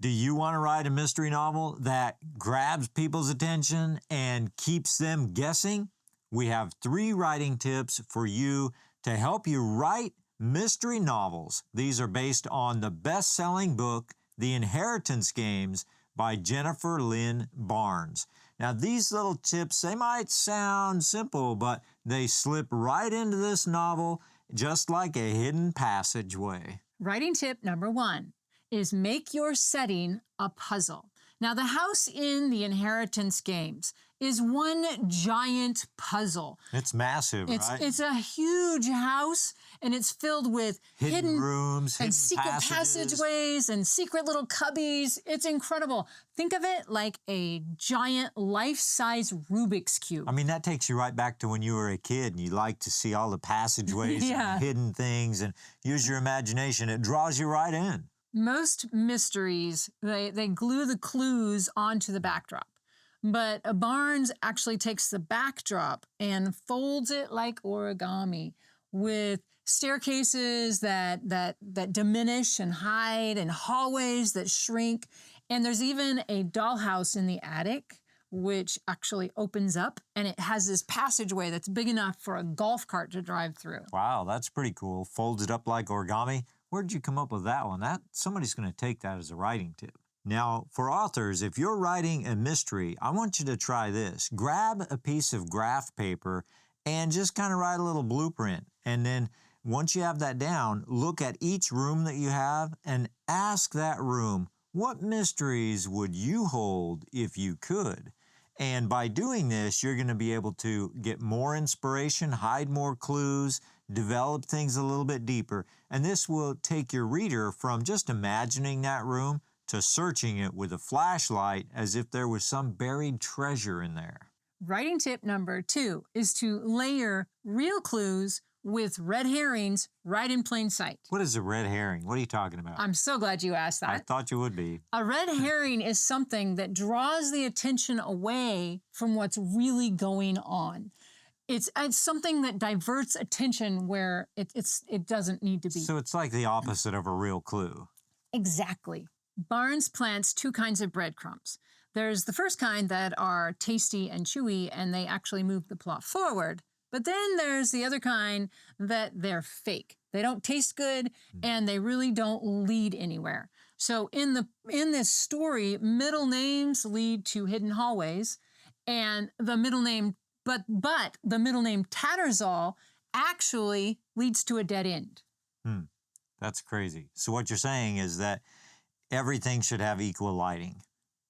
Do you want to write a mystery novel that grabs people's attention and keeps them guessing? We have 3 writing tips for you to help you write mystery novels. These are based on the best-selling book, The Inheritance Games by Jennifer Lynn Barnes. Now, these little tips, they might sound simple, but they slip right into this novel just like a hidden passageway. Writing tip number 1 is make your setting a puzzle. Now, the house in the Inheritance Games is one giant puzzle. It's massive, right? It's a huge house, and it's filled with hidden rooms, and hidden secret passageways and secret little cubbies. It's incredible. Think of it like a giant life-size Rubik's Cube. I mean, that takes you right back to when you were a kid and you liked to see all the passageways and hidden things and use your imagination. It draws you right in. Most mysteries, they glue the clues onto the backdrop. But Barnes actually takes the backdrop and folds it like origami with staircases that diminish and hide and hallways that shrink. And there's even a dollhouse in the attic, which actually opens up, and it has this passageway that's big enough for a golf cart to drive through. Wow, that's pretty cool. Folded up like origami. Where did you come up with that one? Somebody's going to take that as a writing tip. Now, for authors, if you're writing a mystery, I want you to try this. Grab a piece of graph paper and just kind of write a little blueprint. And then once you have that down, look at each room that you have and ask that room, what mysteries would you hold if you could? And by doing this, you're going to be able to get more inspiration, hide more clues, develop things a little bit deeper. And this will take your reader from just imagining that room to searching it with a flashlight as if there was some buried treasure in there. Writing tip number 2 is to layer real clues with red herrings right in plain sight. What is a red herring? What are you talking about? I'm so glad you asked that. I thought you would be. A red herring is something that draws the attention away from what's really going on. It's something that diverts attention where it doesn't need to be. So it's like the opposite of a real clue. Exactly. Barnes plants 2 kinds of breadcrumbs. There's the first kind that are tasty and chewy, and they actually move the plot forward. But then there's the other kind that they're fake. They don't taste good, and they really don't lead anywhere. So in this story, middle names lead to hidden hallways, and the middle name, but the middle name Tattersall actually leads to a dead end. That's crazy. So what you're saying is that everything should have equal lighting.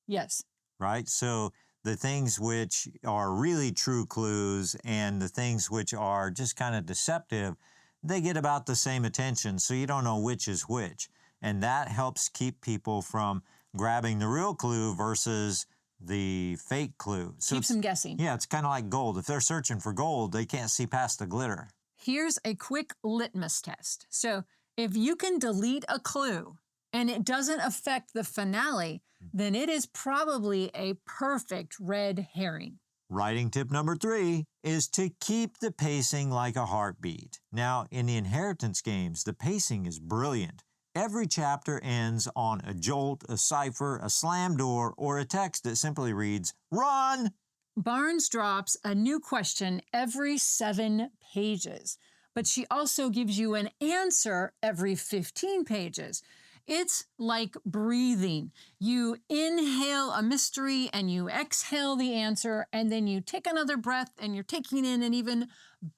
Yes. Right? So the things which are really true clues and the things which are just kind of deceptive, they get about the same attention, so you don't know which is which. And that helps keep people from grabbing the real clue versus the fake clue. So keeps them guessing. Yeah, it's kind of like gold. If they're searching for gold, they can't see past the glitter. Here's a quick litmus test. So if you can delete a clue and it doesn't affect the finale, then it is probably a perfect red herring. Writing tip number 3 is to keep the pacing like a heartbeat. Now, in the Inheritance Games, the pacing is brilliant. Every chapter ends on a jolt, a cipher, a slam door, or a text that simply reads, "Run!" Barnes drops a new question every 7 pages, but she also gives you an answer every 15 pages. It's like breathing. You inhale a mystery and you exhale the answer, and then you take another breath and you're taking in an even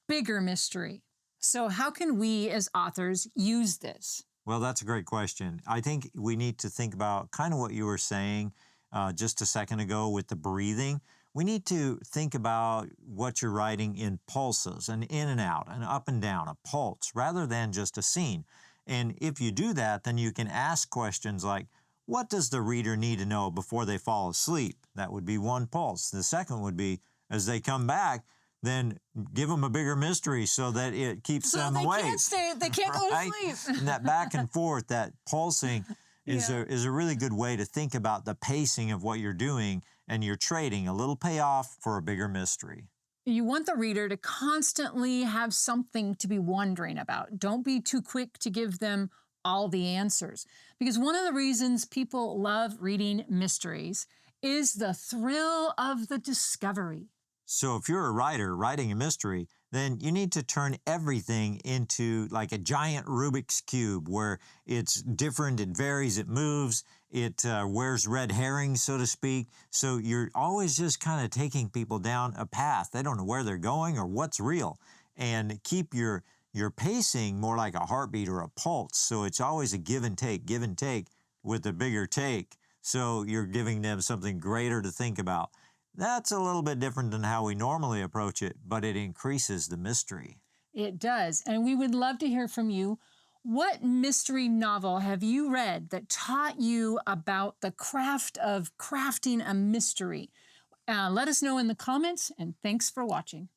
bigger mystery. So how can we as authors use this? Well, that's a great question. I think we need to think about kind of what you were saying just a second ago with the breathing. We need to think about what you're writing in pulses, an in and out, an up and down, a pulse, rather than just a scene. And if you do that, then you can ask questions like, what does the reader need to know before they fall asleep? That would be one pulse. The second would be, as they come back, then give them a bigger mystery so that it keeps them awake. They can't go to sleep. And that back and forth, that pulsing is a really good way to think about the pacing of what you're doing, and you're trading a little payoff for a bigger mystery. You want the reader to constantly have something to be wondering about. Don't be too quick to give them all the answers. Because one of the reasons people love reading mysteries is the thrill of the discovery. So if you're a writer writing a mystery, then you need to turn everything into like a giant Rubik's Cube where it's different, it varies, it moves, it wears red herrings, so to speak. So you're always just kind of taking people down a path. They don't know where they're going or what's real. And keep your pacing more like a heartbeat or a pulse. So it's always a give and take with a bigger take. So you're giving them something greater to think about. That's a little bit different than how we normally approach it, but it increases the mystery. It does. And we would love to hear from you. What mystery novel have you read that taught you about the craft of crafting a mystery? Let us know in the comments, and thanks for watching.